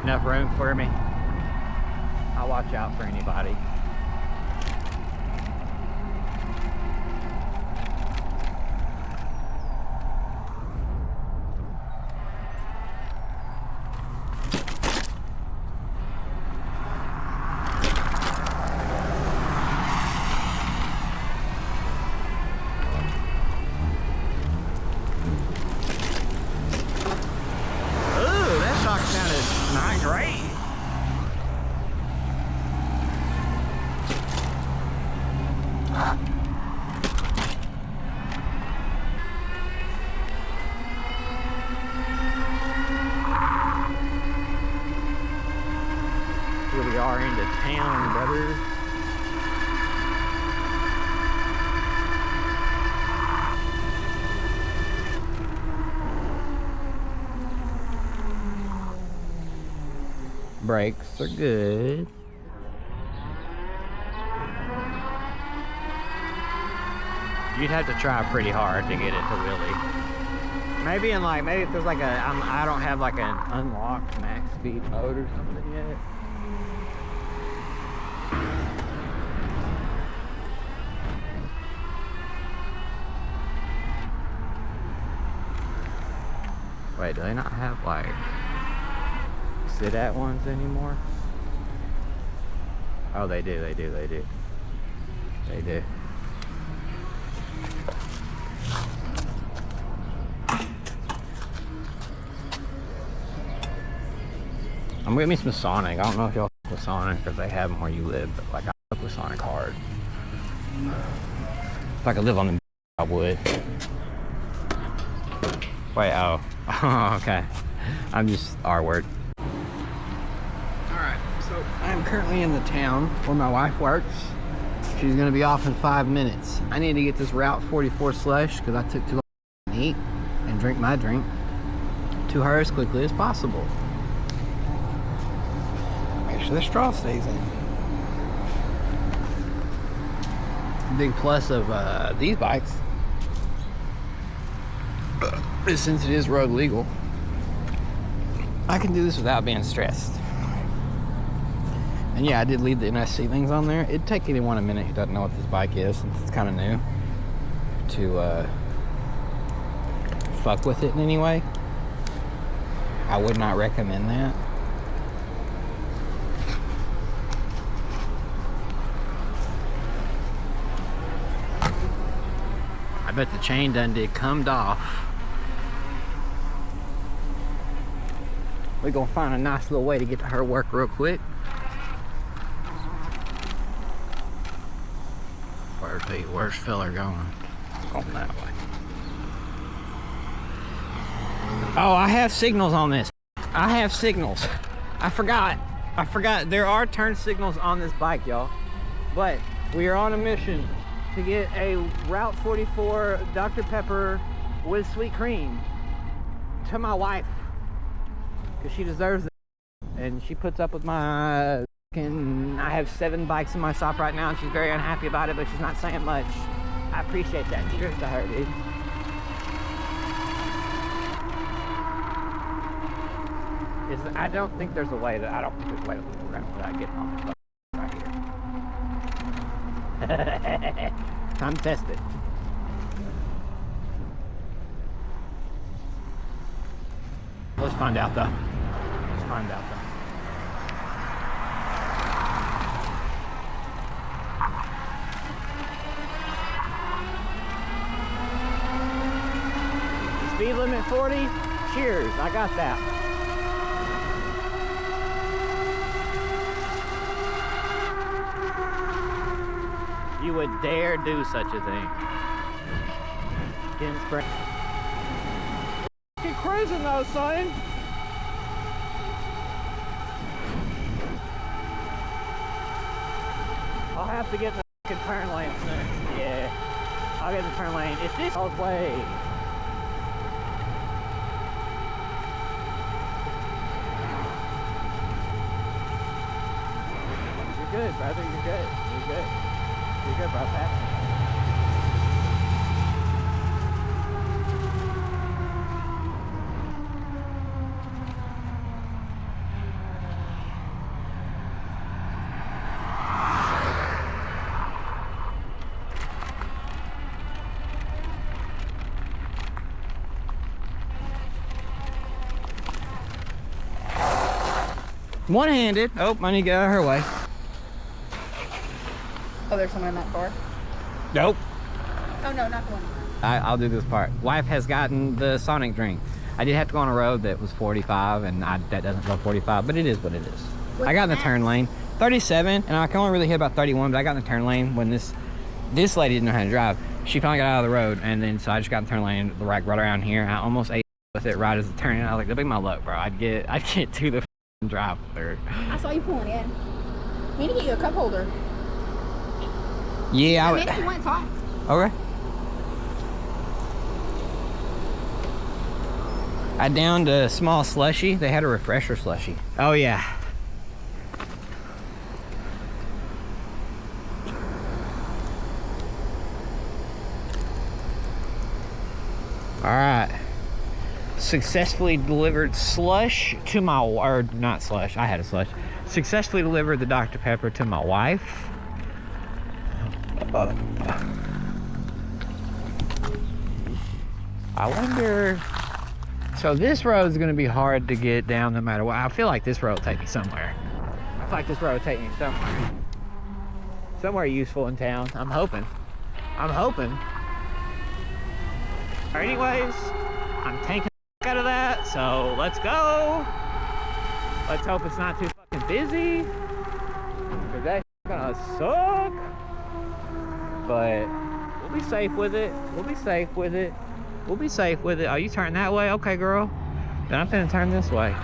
enough room for me. I'll watch out for anybody. Not great. Here we are into town, brother. Brakes are good. You'd have to try pretty hard to get it to wheelie. Maybe if there's like I don't have like an unlocked max speed mode or something yet. Wait, do they not have like sit-at ones anymore? Oh, they do. I'm gonna get me some Sonic. I don't know if y'all fuck with Sonic or if they have them where you live, but like I fuck with Sonic hard. If I could live on the I would. Wait, oh. Okay. I'm just R-word. Alright, so I'm currently in the town where my wife works. She's gonna be off in 5 minutes. I need to get this Route 44 slush because I took too long to eat and drink my drink to her as quickly as possible. Make sure the straw stays in. Big plus of these bikes is since it is road legal, I can do this without being stressed. And yeah, I did leave the NS links on there. It'd take anyone a minute who doesn't know what this bike is, since it's kind of new, to fuck with it in any way. I would not recommend that. I bet the chain done did come off. We're gonna find a nice little way to get to her work real quick. Where's fella going? Going that way. Oh, I have signals on this. I have signals. I forgot. There are turn signals on this bike, y'all. But we are on a mission to get a Route 44 Dr. Pepper with sweet cream to my wife. Because she deserves it. And she puts up with my... I have 7 bikes in my shop right now and she's very unhappy about it, but she's not saying much. I appreciate that. Cheers to her, dude. I don't think there's a way to move around without getting on this right here. Time to test it. Let's find out though. Speed limit 40. Cheers. I got that. You would dare do such a thing. Getting sprayed. Keep cruising though, son. I'll have to get in the turn lane soon. Yeah. I'll get in the turn lane. If this goes way. You're good, brother. You're good. You're good, bro. Pass. One-handed. Oh, I need to get out of her way. Oh, there's someone in that car? Nope. Oh, no, not the one. I'll do this part. Wife has gotten the Sonic drink. I did have to go on a road that was 45, and that doesn't go 45, but it is what it is. I got in the turn lane. 37, and I can only really hit about 31, but I got in the turn lane when this lady didn't know how to drive. She finally got out of the road, and then so I just got in the turn lane right around here. I almost ate with it right as it turned. I was like, that'd be my luck, bro. I'd get to the drive through. I saw you pulling in. We need to get you a cup holder. Yeah, I would. If you want, fine. Okay. I downed a small slushy. They had a refresher slushy. Oh yeah. All right. Successfully delivered slush to my, or not slush, I had a slush. Successfully delivered the Dr. Pepper to my wife. I wonder, so this road is going to be hard to get down no matter what. I feel like this road will take me somewhere. I feel like this road will take me somewhere. Somewhere useful in town. I'm hoping. Anyways, I'm tanking out of that, so let's go. Let's hope it's not too fucking busy, because that's gonna suck. But we'll be safe with it. Oh, you turn that way? Okay, girl. Then I'm gonna turn this way.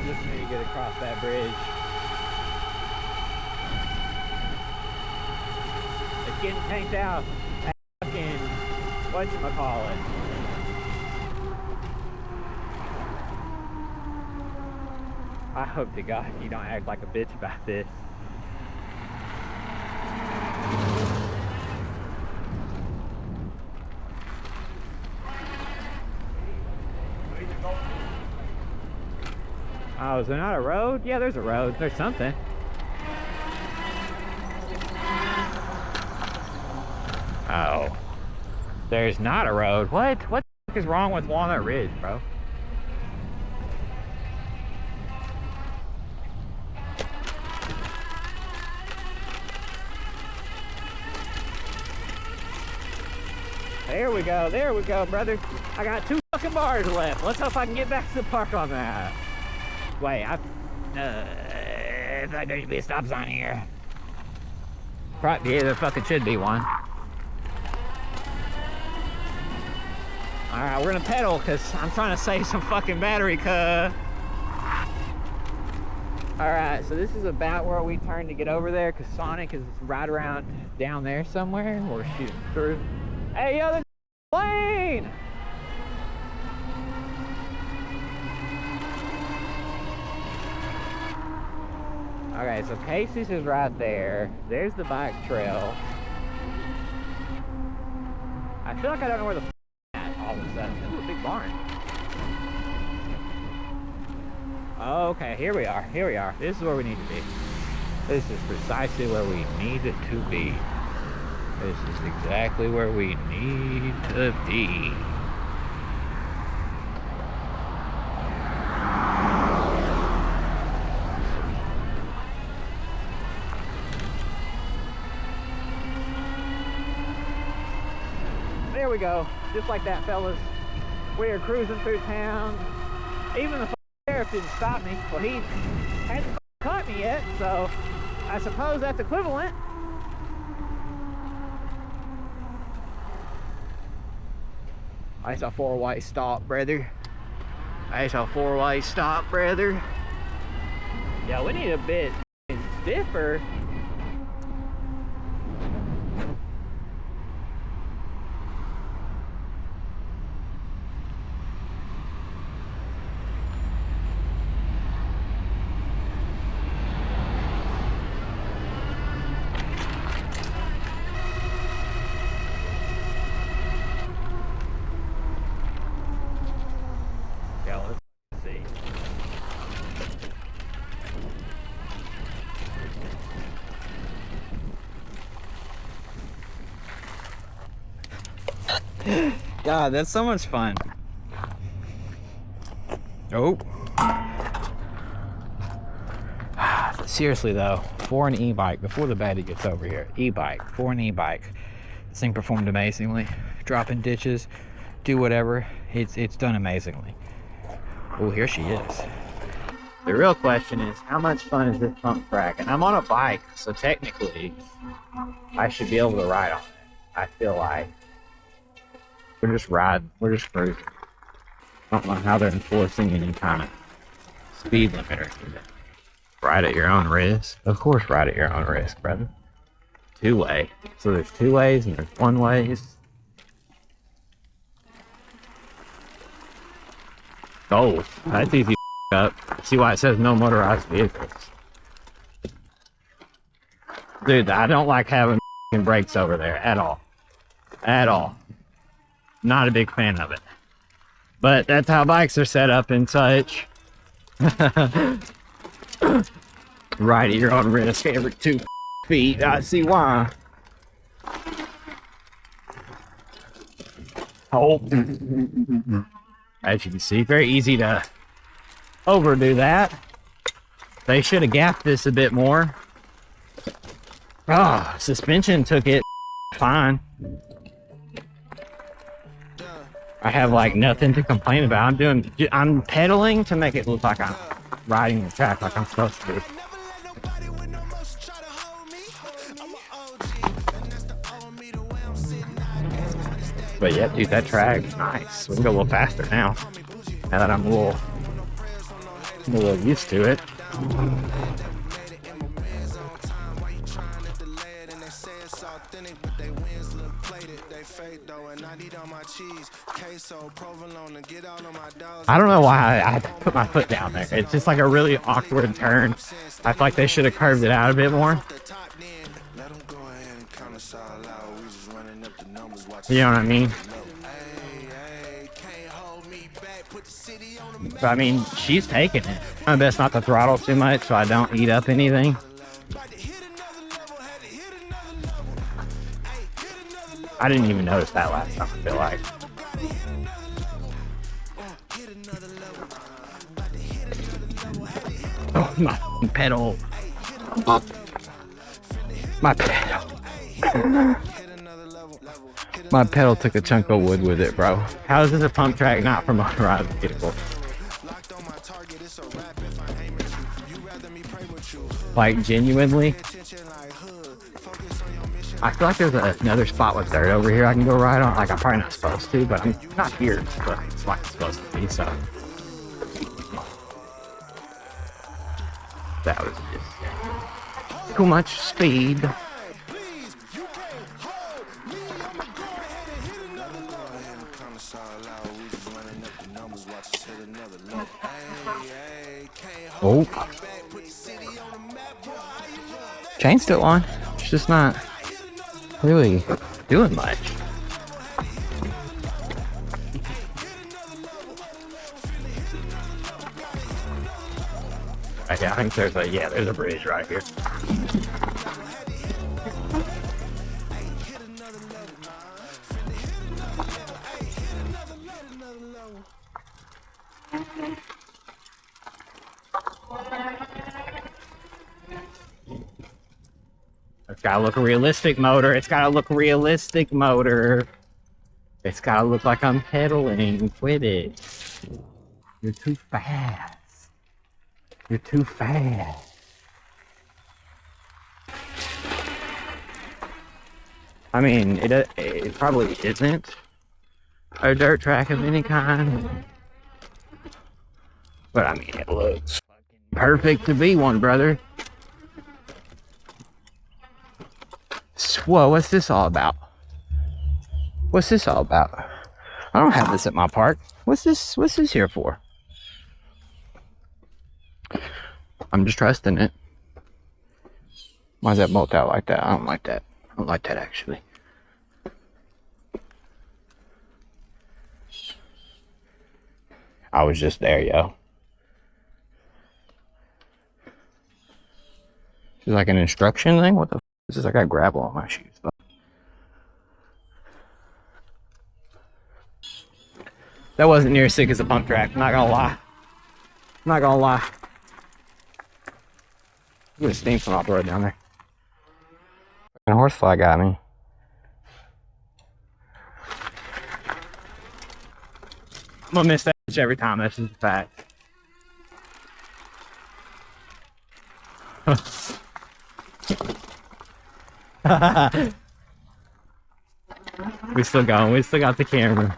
Just need to get across that bridge. It's getting tanked out. That fucking whatchamacallit. I hope to God you don't act like a bitch about this. Oh, is there not a road? Yeah, there's a road. There's something. Oh. There's not a road. What? What the fuck is wrong with Walnut Ridge, bro? There we go, brother. I got 2 fucking bars left. Let's hope I can get back to the park on that. Wait, I feel like there should be a stop sign here. Probably, yeah, there fucking should be one. Alright, we're gonna pedal because I'm trying to save some fucking battery, cuh. Alright, so this is about where we turn to get over there because Sonic is right around down there somewhere. We're shooting through. Hey, yo, there's a lane! Okay, so Casey's is right there. There's the bike trail. I feel like I don't know where the f at all of a sudden. This is a big barn. Okay, here we are. This is where we need to be. This is precisely where we need it to be. This is exactly where we need to be. There we go. Just like that, fellas. We are cruising through town. Even the sheriff didn't stop me. Well, he hasn't caught me yet, so I suppose that's equivalent. I saw 4-way stop, brother. I saw 4-way stop, brother. Yeah, we need a bit stiffer. God, that's so much fun. Oh. Seriously though, for an e-bike, before the baddie gets over here, for an e-bike, this thing performed amazingly. Drop in ditches, do whatever, it's done amazingly. Oh, here she is. The real question is, how much fun is this pump track? And I'm on a bike, so technically, I should be able to ride on it. I feel like we're just riding, we're just cruising. I don't know how they're enforcing any kind of speed limiter. Ride at your own risk. Of course, ride at your own risk, brother. Two-way. So there's two ways and there's one ways. Oh, that's easy to up. See why it says no motorized vehicles. Dude, I don't like having brakes over there at all. At all. Not a big fan of it. But that's how bikes are set up and such. Ride at your own risk every 2 feet. I see why. Oh. As you can see, very easy to overdo that. They should have gapped this a bit more. Oh, suspension took it fine. I have like nothing to complain about. I'm pedaling to make it look like I'm riding the track like I'm supposed to. But yeah, dude, that track is nice. We can go a little faster now. Now that I'm a little used to it. I don't know why I had to put my foot down there. It's just like a really awkward turn. I feel like they should have curved it out a bit more. You know what I mean? But I mean, she's taking it. I'm best not to throttle too much so I don't eat up anything. I didn't even notice that last time, I feel like. Oh, my pedal. My pedal. My pedal took a chunk of wood with it, bro. How is this a pump track not for motorized vehicles? Like, genuinely? I feel like there's another spot with dirt over here I can go ride on. Like, I'm probably not supposed to, but I'm not here, but it's like it's supposed to be, so. That was just too much speed. Oh. Chain's still on. It's just not really doing much. Yeah, I think there's a bridge right here. It's gotta look a realistic motor. It's gotta look realistic motor. It's gotta look like I'm pedaling. Quit it. You're too fast. You're too fast. I mean, it probably isn't a dirt track of any kind. But I mean, it looks perfect to be one, brother. Whoa, what's this all about? What's this all about? I don't have this at my park. What's this here for? I'm just trusting it. Why is that bolt out like that? I don't like that. I don't like that, actually. I was just there, yo. This is like an instruction thing? What the f? This is like I got gravel on my shoes. But That wasn't near as sick as a pump track, not gonna lie. Not gonna lie. Look at the steam from off the road down there. And a horsefly got me. I'm gonna miss that bitch every time, that's just a fact. We still going, we still got the camera.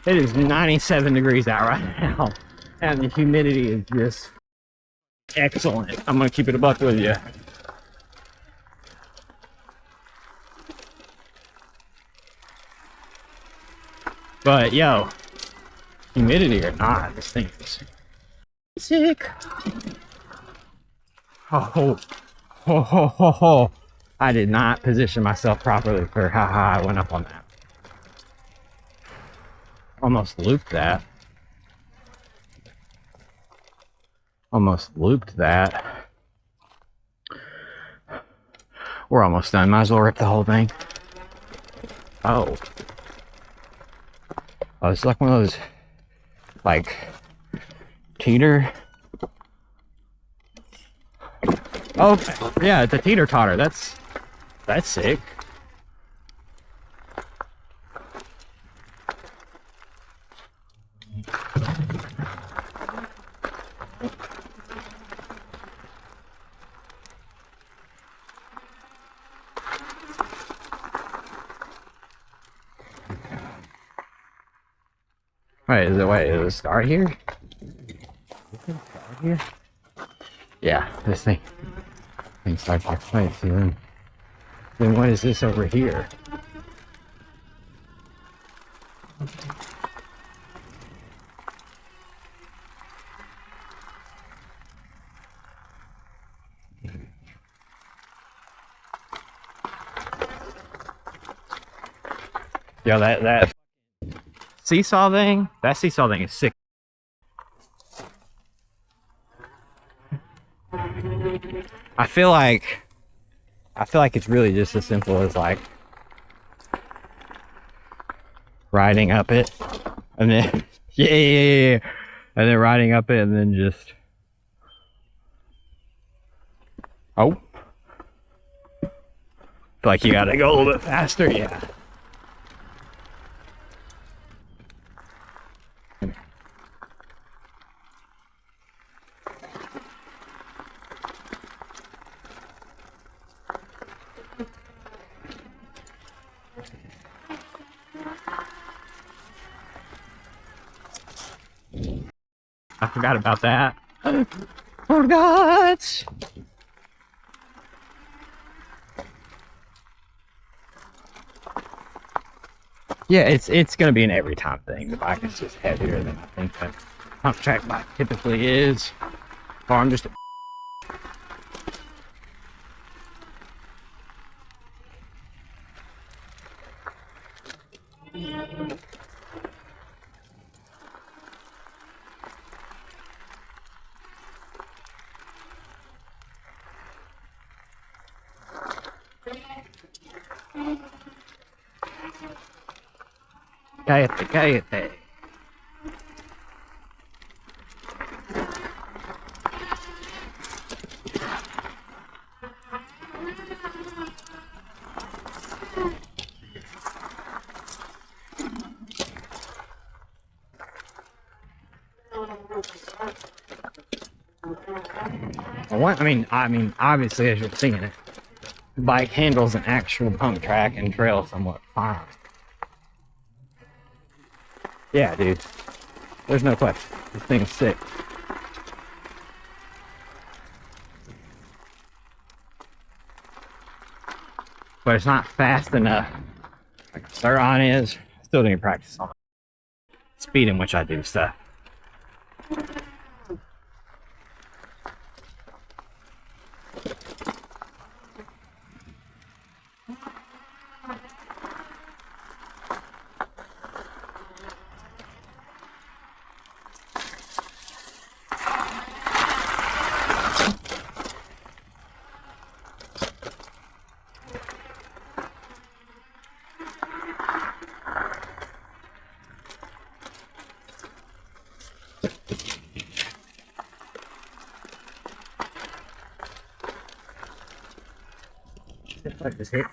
It is 97 degrees out right now, and the humidity is just excellent. I'm gonna keep it a buck with you. But yo, humidity or not, this thing is sick. Oh, ho, ho, ho, ho. I did not position myself properly for how high I went up on that. Almost looped that. Almost looped that. We're almost done. Might as well rip the whole thing. Oh. Oh, it's like one of those, like, teeter. Oh, yeah, it's a teeter-totter. That's sick. Wait, is it start here? Start here? Yeah, this thing starts here. Wait, see then what is this over here? Yo, that seesaw thing, that seesaw thing is sick. I feel like it's really just as simple as like riding up it and then yeah, and then riding up it and then just oh, feel like you gotta go a little bit faster. Yeah. I forgot about that. Forgot. Yeah, it's gonna be an every time thing. The bike is just heavier than I think that pump track bike typically is. Or I'm just cállate. I mean, obviously, as you're seeing it, the bike handles an actual pump track and trail somewhat fine. Yeah, dude. There's no question. This thing's sick. But it's not fast enough. Like a Sur-On is. I still need to practice on the speed in which I do stuff. Looks like this hit.